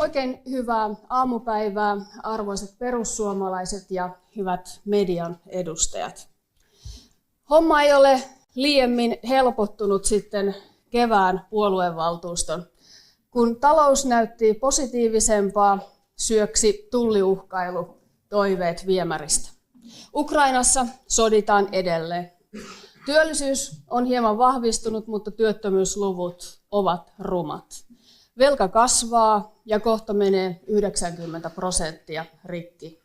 Oikein hyvää aamupäivää, arvoisat perussuomalaiset ja hyvät median edustajat. Homma ei ole liiemmin helpottunut sitten kevään puoluevaltuuston. Kun talous näytti positiivisempaa, syöksi tulliuhkailu toiveet viemäristä. Ukrainassa soditaan edelleen. Työllisyys on hieman vahvistunut, mutta työttömyysluvut ovat rumat. Velka kasvaa ja kohta menee 90% rikki.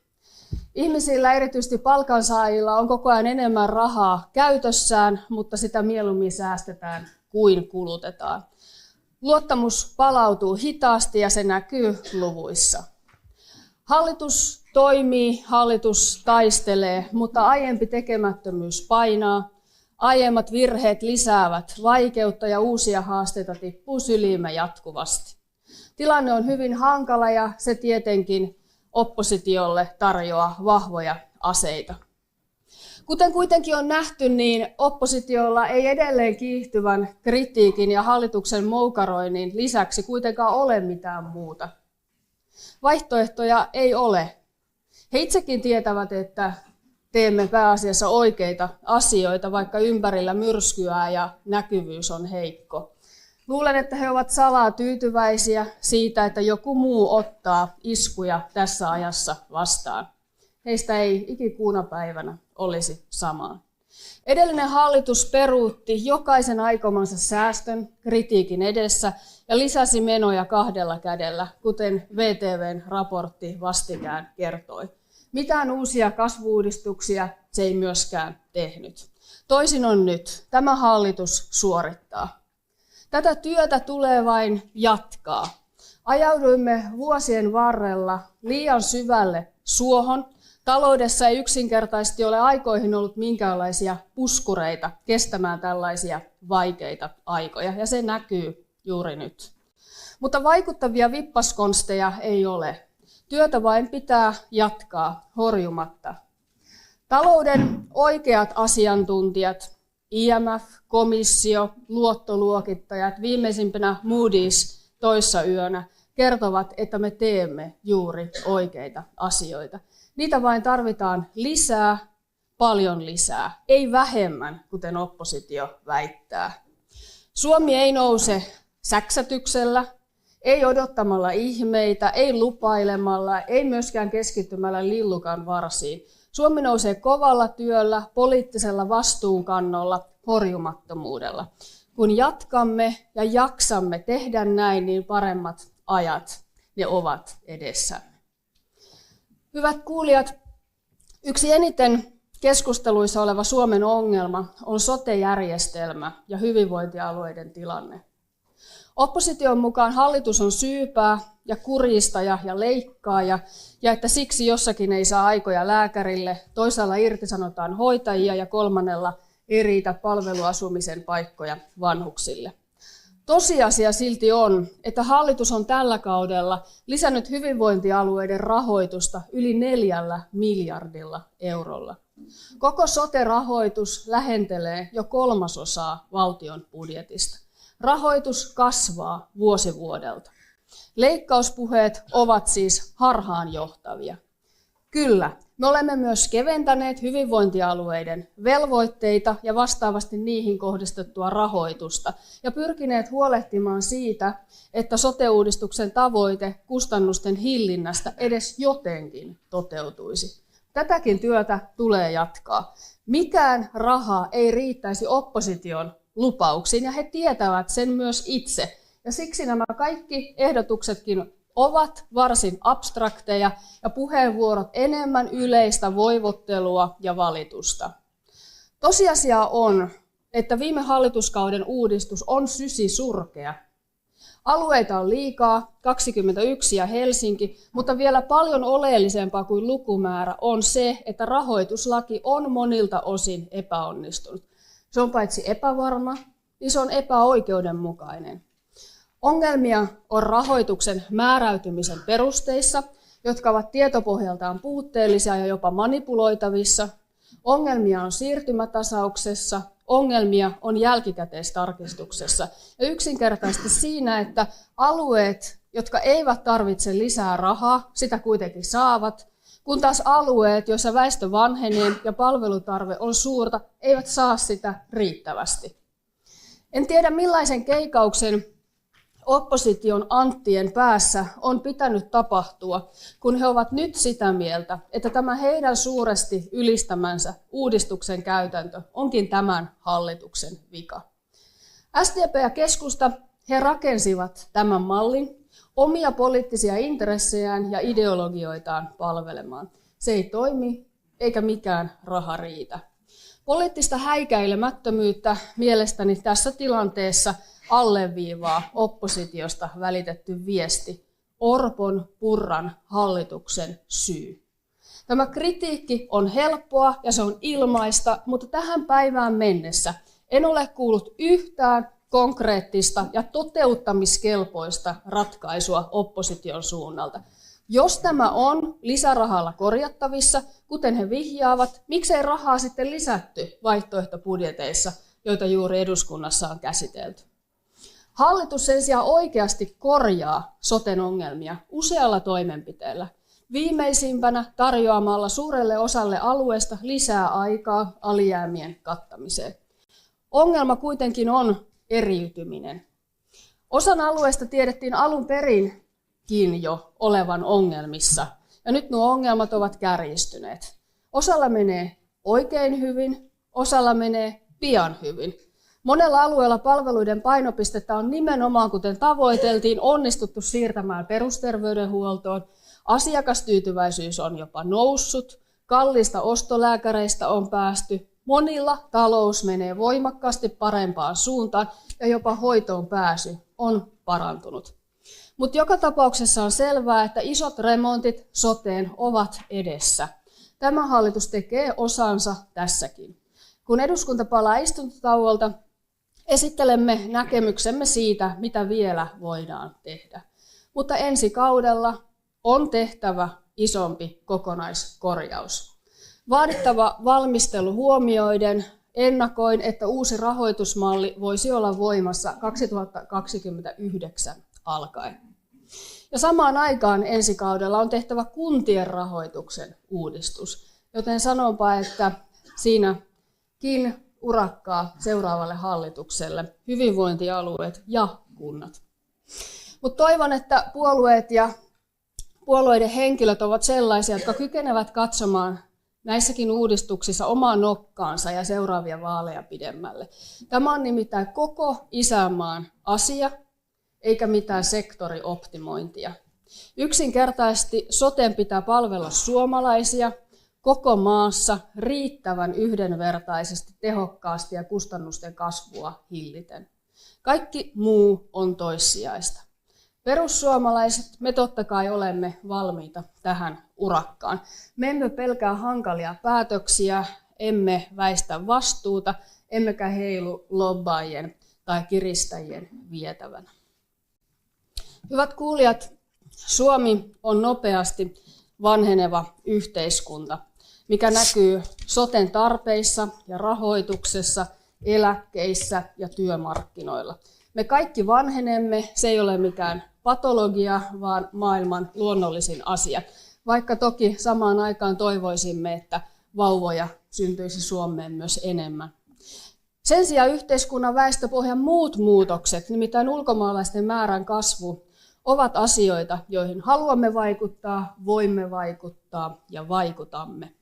Ihmisillä, erityisesti palkansaajilla, on koko ajan enemmän rahaa käytössään, mutta sitä mieluummin säästetään kuin kulutetaan. Luottamus palautuu hitaasti ja se näkyy luvuissa. Hallitus toimii, hallitus taistelee, mutta aiempi tekemättömyys painaa. Aiemmat virheet lisäävät vaikeutta ja uusia haasteita tippuu syliimme jatkuvasti. Tilanne on hyvin hankala ja se tietenkin oppositiolle tarjoaa vahvoja aseita. Kuten kuitenkin on nähty, niin oppositiolla ei edelleen kiihtyvän kritiikin ja hallituksen moukaroinnin lisäksi kuitenkaan ole mitään muuta. Vaihtoehtoja ei ole. He itsekin tietävät, että teemme pääasiassa oikeita asioita, vaikka ympärillä myrskyää ja näkyvyys on heikko. Luulen, että he ovat salaa tyytyväisiä siitä, että joku muu ottaa iskuja tässä ajassa vastaan. Heistä ei ikikuuna päivänä olisi samaa. Edellinen hallitus peruutti jokaisen aikomansa säästön kritiikin edessä ja lisäsi menoja kahdella kädellä, kuten VTV:n raportti vastikään kertoi. Mitään uusia kasvu-uudistuksia se ei myöskään tehnyt. Toisin on nyt. Tämä hallitus suorittaa. Tätä työtä tulee vain jatkaa. Ajauduimme vuosien varrella liian syvälle suohon. Taloudessa ei yksinkertaisesti ole aikoihin ollut minkäänlaisia puskureita kestämään tällaisia vaikeita aikoja, ja se näkyy juuri nyt. Mutta vaikuttavia vippaskonsteja ei ole. Työtä vain pitää jatkaa horjumatta. Talouden oikeat asiantuntijat, IMF, komissio, luottoluokittajat, viimeisimpänä Moody's toissa yönä, kertovat, että me teemme juuri oikeita asioita. Niitä vain tarvitaan lisää, paljon lisää, ei vähemmän, kuten oppositio väittää. Suomi ei nouse säksätyksellä, ei odottamalla ihmeitä, ei lupailemalla, ei myöskään keskittymällä lillukan varsiin. Suomi nousee kovalla työllä, poliittisella vastuunkannolla, horjumattomuudella. Kun jatkamme ja jaksamme tehdä näin, niin paremmat ajat ne ovat edessä. Hyvät kuulijat, yksi eniten keskusteluissa oleva Suomen ongelma on sote-järjestelmä ja hyvinvointialueiden tilanne. Opposition mukaan hallitus on syypää ja kuristaja ja leikkaaja, ja että siksi jossakin ei saa aikoja lääkärille, toisaalla irtisanotaan hoitajia ja kolmannella ei riitä palveluasumisen paikkoja vanhuksille. Tosiasia silti on, että hallitus on tällä kaudella lisännyt hyvinvointialueiden rahoitusta yli 4 miljardilla eurolla. Koko sote-rahoitus lähentelee jo 1/3 valtion budjetista. Rahoitus kasvaa vuosi vuodelta. Leikkauspuheet ovat siis harhaanjohtavia. Kyllä, me olemme myös keventäneet hyvinvointialueiden velvoitteita ja vastaavasti niihin kohdistettua rahoitusta ja pyrkineet huolehtimaan siitä, että sote-uudistuksen tavoite kustannusten hillinnästä edes jotenkin toteutuisi. Tätäkin työtä tulee jatkaa. Mikään raha ei riittäisi opposition lupauksiin ja he tietävät sen myös itse. Ja siksi nämä kaikki ehdotuksetkin ovat varsin abstrakteja ja puheenvuorot enemmän yleistä voivottelua ja valitusta. Tosiasia on, että viime hallituskauden uudistus on sysisurkea. Alueita on liikaa, 21 ja Helsinki, mutta vielä paljon oleellisempaa kuin lukumäärä on se, että rahoituslaki on monilta osin epäonnistunut. Se on paitsi epävarma, niin se on epäoikeudenmukainen. Ongelmia on rahoituksen määräytymisen perusteissa, jotka ovat tietopohjaltaan puutteellisia ja jopa manipuloitavissa. Ongelmia on siirtymätasauksessa, ongelmia on jälkikäteistarkistuksessa ja yksinkertaisesti siinä, että alueet jotka eivät tarvitse lisää rahaa, sitä kuitenkin saavat, kun taas alueet, joissa väestö vanhenee ja palvelutarve on suurta, eivät saa sitä riittävästi. En tiedä millaisen keikauksen opposition anttien päässä on pitänyt tapahtua, kun he ovat nyt sitä mieltä, että tämä heidän suuresti ylistämänsä uudistuksen käytäntö onkin tämän hallituksen vika. SDP ja keskusta, he rakensivat tämän mallin omia poliittisia intressejään ja ideologioitaan palvelemaan. Se ei toimi eikä mikään raha riitä. Poliittista häikäilemättömyyttä mielestäni tässä tilanteessa alleviivaa oppositiosta välitetty viesti: Orpon-Purran hallituksen syy. Tämä kritiikki on helppoa ja se on ilmaista, mutta tähän päivään mennessä en ole kuullut yhtään konkreettista ja toteuttamiskelpoista ratkaisua opposition suunnalta. Jos tämä on lisärahalla korjattavissa, kuten he vihjaavat, miksei rahaa sitten lisätty vaihtoehtobudjeteissa, joita juuri eduskunnassa on käsitelty? Hallitus sen sijaan oikeasti korjaa soten ongelmia usealla toimenpiteellä. Viimeisimpänä tarjoamalla suurelle osalle alueesta lisää aikaa alijäämien kattamiseen. Ongelma kuitenkin on eriytyminen. Osan alueesta tiedettiin alun perinkin jo olevan ongelmissa, ja nyt nuo ongelmat ovat kärjistyneet. Osalla menee oikein hyvin, osalla menee pian hyvin. Monella alueella palveluiden painopistettä on nimenomaan, kuten tavoiteltiin, onnistuttu siirtämään perusterveydenhuoltoon. Asiakastyytyväisyys on jopa noussut, kalliista ostolääkäreistä on päästy, monilla talous menee voimakkaasti parempaan suuntaan ja jopa hoitoon pääsy on parantunut. Mutta joka tapauksessa on selvää, että isot remontit soteen ovat edessä. Tämä hallitus tekee osansa tässäkin. Kun eduskunta palaa istuntotauolta, esittelemme näkemyksemme siitä, mitä vielä voidaan tehdä. Mutta ensi kaudella on tehtävä isompi kokonaiskorjaus. Vaadittava valmistelu huomioiden ennakoin, että uusi rahoitusmalli voisi olla voimassa 2029 alkaen. Ja samaan aikaan ensi kaudella on tehtävä kuntien rahoituksen uudistus, joten sanonpa, että siinäkin urakkaa seuraavalle hallitukselle, hyvinvointialueet ja kunnat. Mutta toivon, että puolueet ja puolueiden henkilöt ovat sellaisia, jotka kykenevät katsomaan näissäkin uudistuksissa omaa nokkaansa ja seuraavia vaaleja pidemmälle. Tämä on nimittäin koko isänmaan asia, eikä mitään sektorioptimointia. Yksinkertaisesti soten pitää palvella suomalaisia koko maassa riittävän yhdenvertaisesti, tehokkaasti ja kustannusten kasvua hilliten. Kaikki muu on toissijaista. Perussuomalaiset, me totta kai olemme valmiita tähän urakkaan. Me emme pelkää hankalia päätöksiä, emme väistä vastuuta, emmekä heilu lobbaajien tai kiristäjien vietävänä. Hyvät kuulijat, Suomi on nopeasti vanheneva yhteiskunta, mikä näkyy soten tarpeissa ja rahoituksessa, eläkkeissä ja työmarkkinoilla. Me kaikki vanhenemme, se ei ole mikään patologia, vaan maailman luonnollisin asia. Vaikka toki samaan aikaan toivoisimme, että vauvoja syntyisi Suomeen myös enemmän. Sen sijaan yhteiskunnan väestöpohjan muut muutokset, nimittäin ulkomaalaisten määrän kasvu, ovat asioita, joihin haluamme vaikuttaa, voimme vaikuttaa ja vaikutamme.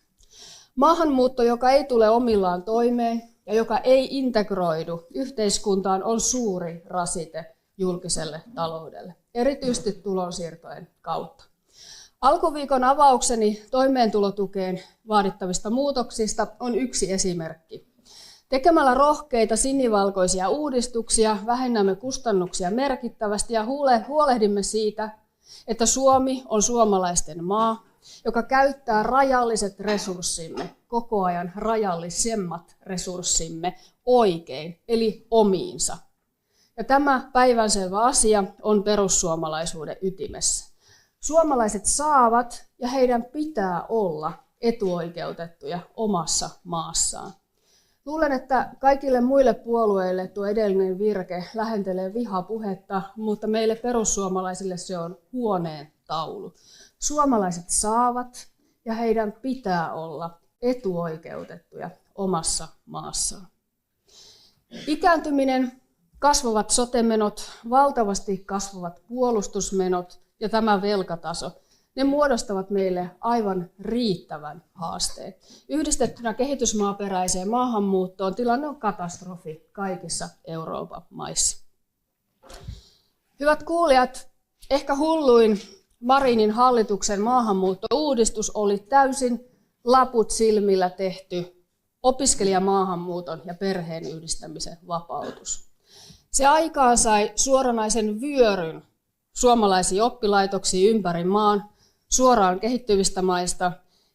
Maahanmuutto, joka ei tule omillaan toimeen ja joka ei integroidu yhteiskuntaan, on suuri rasite julkiselle taloudelle, erityisesti tulonsiirtojen kautta. Alkuviikon avaukseni toimeentulotukeen vaadittavista muutoksista on yksi esimerkki. Tekemällä rohkeita sinivalkoisia uudistuksia vähennämme kustannuksia merkittävästi ja huolehdimme siitä, että Suomi on suomalaisten maa, joka käyttää rajalliset resurssimme, koko ajan rajallisemmat resurssimme oikein, eli omiinsa. Ja tämä päivänselvä asia on perussuomalaisuuden ytimessä. Suomalaiset saavat ja heidän pitää olla etuoikeutettuja omassa maassaan. Luulen, että kaikille muille puolueille tuo edellinen virke lähentelee vihapuhetta, mutta meille perussuomalaisille se on huoneen taulu. Suomalaiset saavat ja heidän pitää olla etuoikeutettuja omassa maassaan. Ikääntyminen, kasvavat sote-menot, valtavasti kasvavat puolustusmenot ja tämä velkataso, ne muodostavat meille aivan riittävän haasteen. Yhdistettynä kehitysmaaperäiseen maahanmuuttoon tilanne on katastrofi kaikissa Euroopan maissa. Hyvät kuulijat, ehkä hulluin Marinin hallituksen maahanmuuttouudistus oli täysin laput silmillä tehty opiskelijamaahanmuuton ja perheenyhdistämisen vapautus. Se aikaansai suoranaisen vyöryn suomalaisiin oppilaitoksiin ympäri maan, suoraan kehittyvistä maista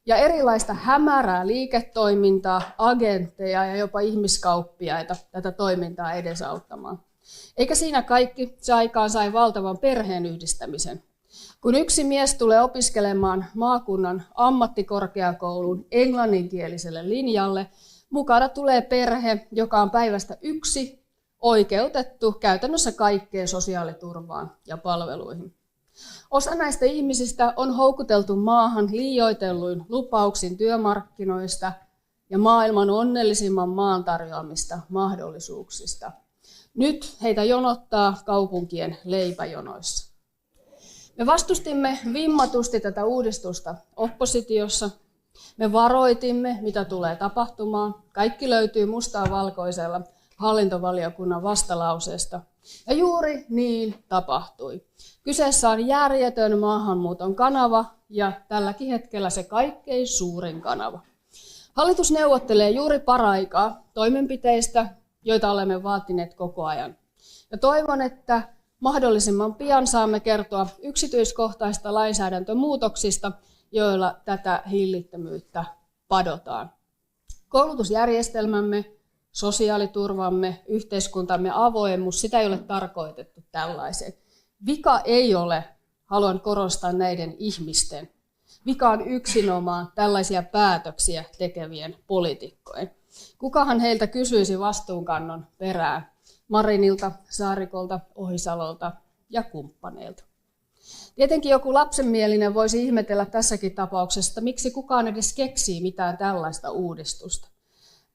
ja erilaista hämärää liiketoimintaa, agentteja ja jopa ihmiskauppiaita tätä toimintaa edesauttamaan. Eikä siinä kaikki, se aikaansai valtavan perheenyhdistämisen. Kun yksi mies tulee opiskelemaan maakunnan ammattikorkeakoulun englanninkieliselle linjalle, mukana tulee perhe, joka on päivästä yksi oikeutettu käytännössä kaikkeen sosiaaliturvaan ja palveluihin. Osa näistä ihmisistä on houkuteltu maahan liioitelluin lupauksin työmarkkinoista ja maailman onnellisimman maan tarjoamista mahdollisuuksista. Nyt heitä jonottaa kaupunkien leipäjonoissa. Me vastustimme vimmatusti tätä uudistusta oppositiossa. Me varoitimme, mitä tulee tapahtumaan. Kaikki löytyy mustaa valkoisella hallintovaliokunnan vastalauseesta. Ja juuri niin tapahtui. Kyseessä on järjetön maahanmuuton kanava ja tälläkin hetkellä se kaikkein suurin kanava. Hallitus neuvottelee juuri paraikaa toimenpiteistä, joita olemme vaatineet koko ajan. Ja toivon, että mahdollisimman pian saamme kertoa yksityiskohtaista lainsäädäntömuutoksista, joilla tätä hillittömyyttä padotaan. Koulutusjärjestelmämme, sosiaaliturvamme, yhteiskuntamme avoimuus, sitä ei ole tarkoitettu tällaiseen. Vika ei ole, haluan korostaa näiden ihmisten. Vika on yksinomaan tällaisia päätöksiä tekevien poliitikkojen. Kukahan heiltä kysyisi vastuunkannon perään? Marinilta, Saarikolta, Ohisalolta ja kumppaneilta. Tietenkin joku lapsenmielinen voisi ihmetellä tässäkin tapauksessa, miksi kukaan edes keksii mitään tällaista uudistusta.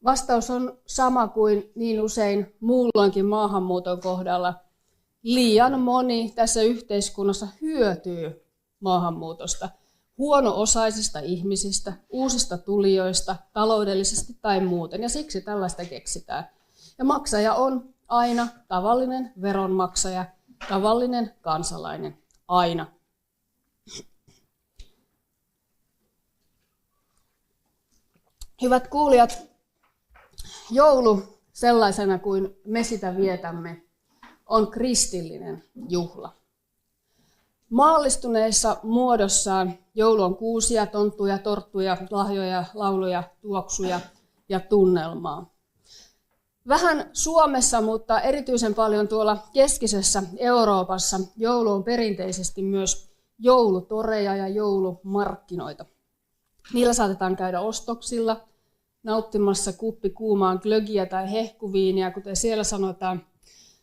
Vastaus on sama kuin niin usein muulloinkin maahanmuuton kohdalla. Liian moni tässä yhteiskunnassa hyötyy maahanmuutosta, huono-osaisista ihmisistä, uusista tulijoista, taloudellisesti tai muuten, ja siksi tällaista keksitään. Ja maksaja on aina tavallinen veronmaksaja, tavallinen kansalainen, aina. Hyvät kuulijat, joulu sellaisena kuin me sitä vietämme on kristillinen juhla. Maallistuneessa muodossaan joulu on kuusia, tonttuja, torttuja, lahjoja, lauluja, tuoksuja ja tunnelmaa. Vähän Suomessa, mutta erityisen paljon tuolla keskisessä Euroopassa joulu on perinteisesti myös joulutoreja ja joulumarkkinoita. Niillä saatetaan käydä ostoksilla, nauttimassa kuppi kuumaa glögiä tai hehkuviiniä, kuten siellä sanotaan,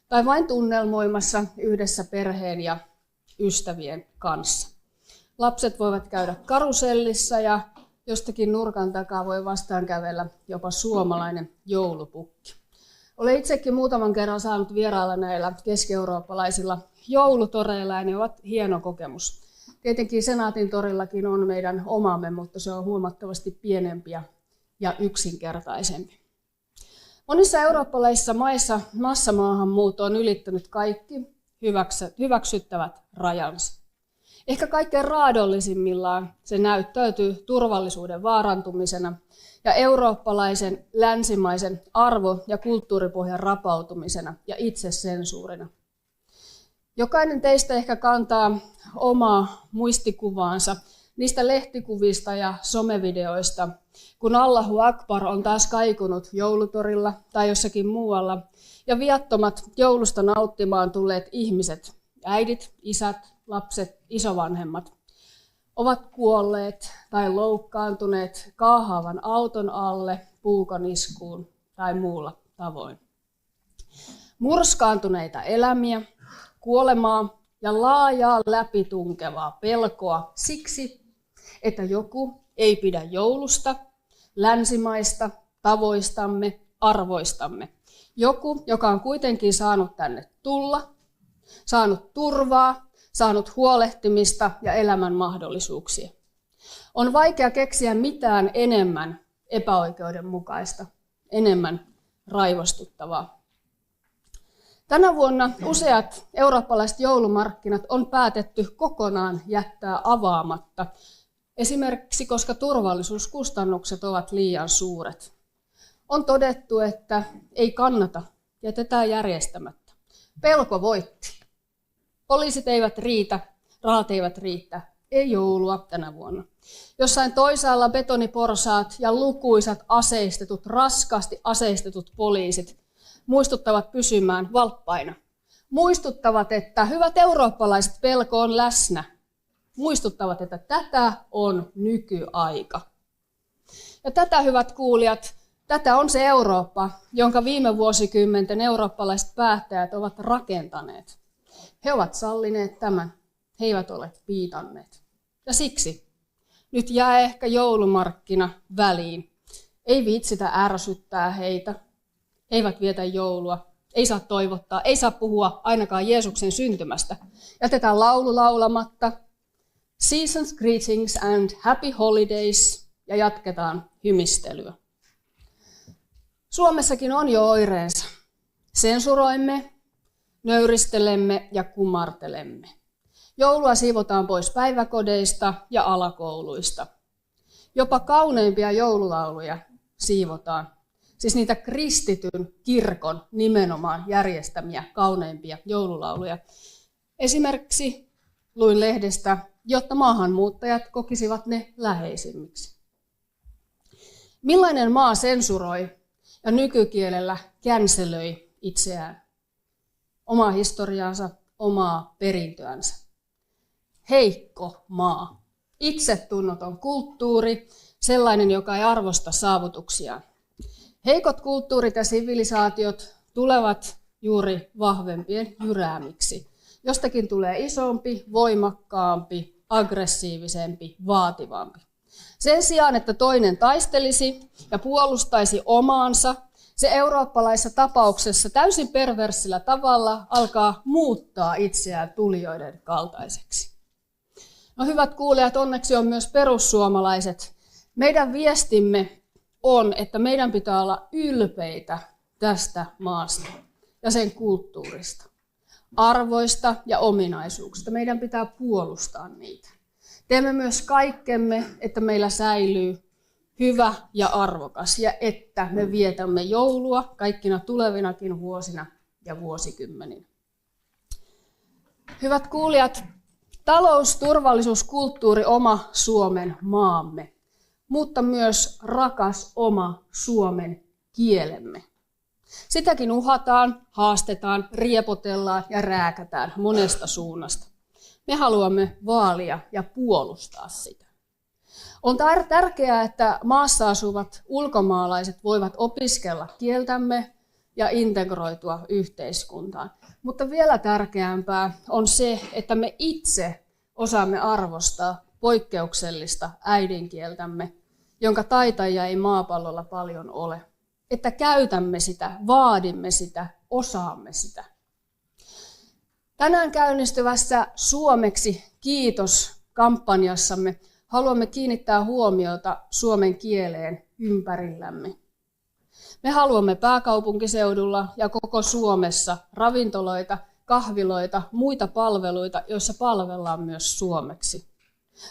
tai vain tunnelmoimassa yhdessä perheen ja ystävien kanssa. Lapset voivat käydä karusellissa ja jostakin nurkan takaa voi vastaan kävellä jopa suomalainen joulupukki. Olen itsekin muutaman kerran saanut vierailla näillä keski-eurooppalaisilla joulutoreilla ja ne ovat hieno kokemus. Tietenkin Senaatin torillakin on meidän omamme, mutta se on huomattavasti pienempi ja yksinkertaisempi. Monissa eurooppalaisissa maissa massamaahanmuutto on ylittänyt kaikki hyväksyttävät rajansa. Ehkä kaikkein raadollisimmillaan se näyttäytyy turvallisuuden vaarantumisena ja eurooppalaisen länsimaisen arvo- ja kulttuuripohjan rapautumisena ja itsesensuurina. Jokainen teistä ehkä kantaa omaa muistikuvaansa niistä lehtikuvista ja somevideoista, kun Allahu Akbar on taas kaikunut joulutorilla tai jossakin muualla, ja viattomat joulusta nauttimaan tulleet ihmiset, äidit, isät, lapset, isovanhemmat, ovat kuolleet tai loukkaantuneet kaahaavan auton alle, puukon iskuun tai muulla tavoin. Murskaantuneita elämiä, kuolemaa ja laajaa läpitunkevaa pelkoa siksi, että joku ei pidä joulusta, länsimaista, tavoistamme, arvoistamme. Joku, joka on kuitenkin saanut tänne tulla, saanut turvaa, saanut huolehtimista ja elämän mahdollisuuksia. On vaikea keksiä mitään enemmän epäoikeudenmukaista, enemmän raivostuttavaa. Tänä vuonna useat eurooppalaiset joulumarkkinat on päätetty kokonaan jättää avaamatta, esimerkiksi koska turvallisuuskustannukset ovat liian suuret. On todettu, että ei kannata, jätetään järjestämättä. Pelko voitti. Poliisit eivät riitä, rahat eivät riitä, ei joulua tänä vuonna. Jossain toisaalla betoniporsaat ja lukuisat aseistetut, raskaasti aseistetut poliisit muistuttavat pysymään valppaina. Muistuttavat, että hyvät eurooppalaiset, pelko on läsnä. Muistuttavat, että tätä on nykyaika. Ja tätä, hyvät kuulijat, tätä on se Eurooppa, jonka viime vuosikymmenten eurooppalaiset päättäjät ovat rakentaneet. He ovat sallineet tämän, he eivät ole piitanneet. Ja siksi nyt jää ehkä joulumarkkina väliin. Ei viitsitä ärsyttää heitä, he eivät vietä joulua, ei saa toivottaa, ei saa puhua ainakaan Jeesuksen syntymästä. Jätetään laulu laulamatta, season's greetings and happy holidays, ja jatketaan hymistelyä. Suomessakin on jo oireensa. Sensuroimme, nöyristelemme ja kumartelemme. Joulua siivotaan pois päiväkodeista ja alakouluista. Jopa kauneimpia joululauluja siivotaan. Siis niitä kristityn kirkon nimenomaan järjestämiä kauneimpia joululauluja. Esimerkiksi luin lehdestä, jotta maahanmuuttajat kokisivat ne läheisimmiksi. Millainen maa sensuroi ja nykykielellä känselöi itseään? Omaa historiaansa, omaa perintöänsä. Heikko maa. Itsetunnoton kulttuuri, sellainen, joka ei arvosta saavutuksiaan. Heikot kulttuurit ja sivilisaatiot tulevat juuri vahvempien jyräämiksi. Jostakin tulee isompi, voimakkaampi, aggressiivisempi, vaativampi. Sen sijaan, että toinen taistelisi ja puolustaisi omaansa, se eurooppalaisessa tapauksessa täysin perversillä tavalla alkaa muuttaa itseään tulijoiden kaltaiseksi. No hyvät kuulijat, onneksi on myös perussuomalaiset. Meidän viestimme on, että meidän pitää olla ylpeitä tästä maasta ja sen kulttuurista, arvoista ja ominaisuuksista. Meidän pitää puolustaa niitä. Teemme myös kaikkemme, että meillä säilyy hyvä ja arvokas ja että me vietämme joulua kaikkina tulevinakin vuosina ja vuosikymmeninä. Hyvät kuulijat, talous, turvallisuus, kulttuuri, oma Suomen maamme, mutta myös rakas oma suomen kielemme. Sitäkin uhataan, haastetaan, riepotellaan ja rääkätään monesta suunnasta. Me haluamme vaalia ja puolustaa sitä. On tärkeää, että maassa asuvat ulkomaalaiset voivat opiskella kieltämme ja integroitua yhteiskuntaan. Mutta vielä tärkeämpää on se, että me itse osaamme arvostaa poikkeuksellista äidinkieltämme, jonka taitajia ei maapallolla paljon ole. Että käytämme sitä, vaadimme sitä, osaamme sitä. Tänään käynnistyvässä Suomeksi kiitos-kampanjassamme haluamme kiinnittää huomiota suomen kieleen ympärillämme. Me haluamme pääkaupunkiseudulla ja koko Suomessa ravintoloita, kahviloita, muita palveluita, joissa palvellaan myös suomeksi.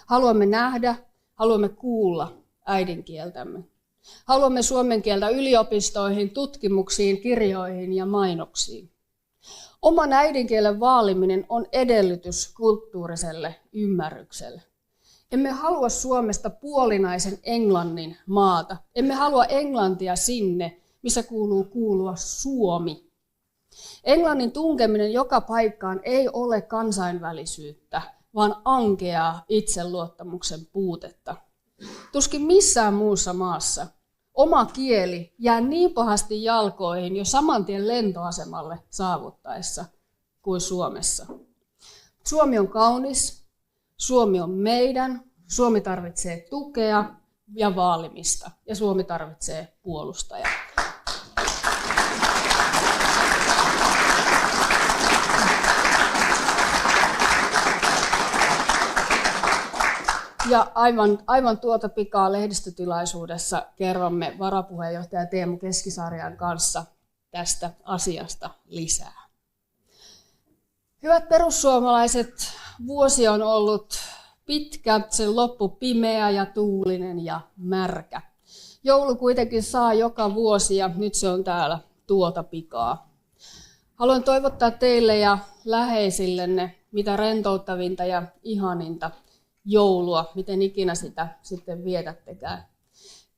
Haluamme nähdä, haluamme kuulla äidinkieltämme. Haluamme suomen kieltä yliopistoihin, tutkimuksiin, kirjoihin ja mainoksiin. Oman äidinkielen vaaliminen on edellytys kulttuuriselle ymmärrykselle. Emme halua Suomesta puolinaisen englannin maata. Emme halua englantia sinne, missä kuuluu kuulua Suomi. Englannin tunkeminen joka paikkaan ei ole kansainvälisyyttä, vaan ankeaa itseluottamuksen puutetta. Tuskin missään muussa maassa oma kieli jää niin pahasti jalkoihin jo saman tien lentoasemalle saavuttaessa kuin Suomessa. Suomi on kaunis, Suomi on meidän, Suomi tarvitsee tukea ja vaalimista ja Suomi tarvitsee puolustajaa. Ja aivan tuota pikaa lehdistötilaisuudessa kerromme varapuheenjohtaja Teemu Keskisarjan kanssa tästä asiasta lisää. Hyvät perussuomalaiset, vuosi on ollut pitkä, sen loppu pimeä ja tuulinen ja märkä. Joulu kuitenkin saa joka vuosi ja nyt se on täällä tuota pikaa. Haluan toivottaa teille ja läheisillenne mitä rentouttavinta ja ihaninta joulua, miten ikinä sitä sitten vietättekään.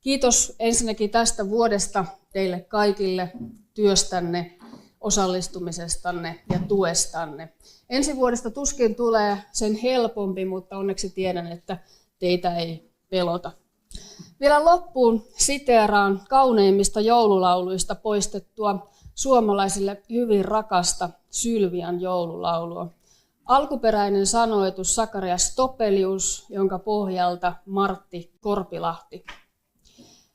Kiitos ensinnäkin tästä vuodesta teille kaikille työstänne, osallistumisestanne ja tuestanne. Ensi vuodesta tuskin tulee sen helpompi, mutta onneksi tiedän, että teitä ei pelota. Vielä loppuun siteeraan kauneimmista joululauluista poistettua suomalaisille hyvin rakasta Sylvian joululaulua. Alkuperäinen sanoitus Sakarias Topelius, jonka pohjalta Martti Korpilahti.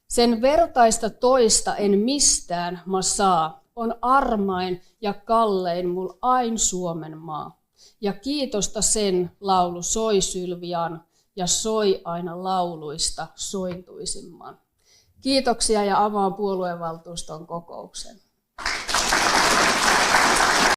Sen vertaista toista en mistään mä saa, on armain ja kallein mul ain Suomen maa. Ja kiitosta sen laulu soi Sylvian ja soi aina lauluista sointuisimman. Kiitoksia ja avaan puoluevaltuuston kokouksen.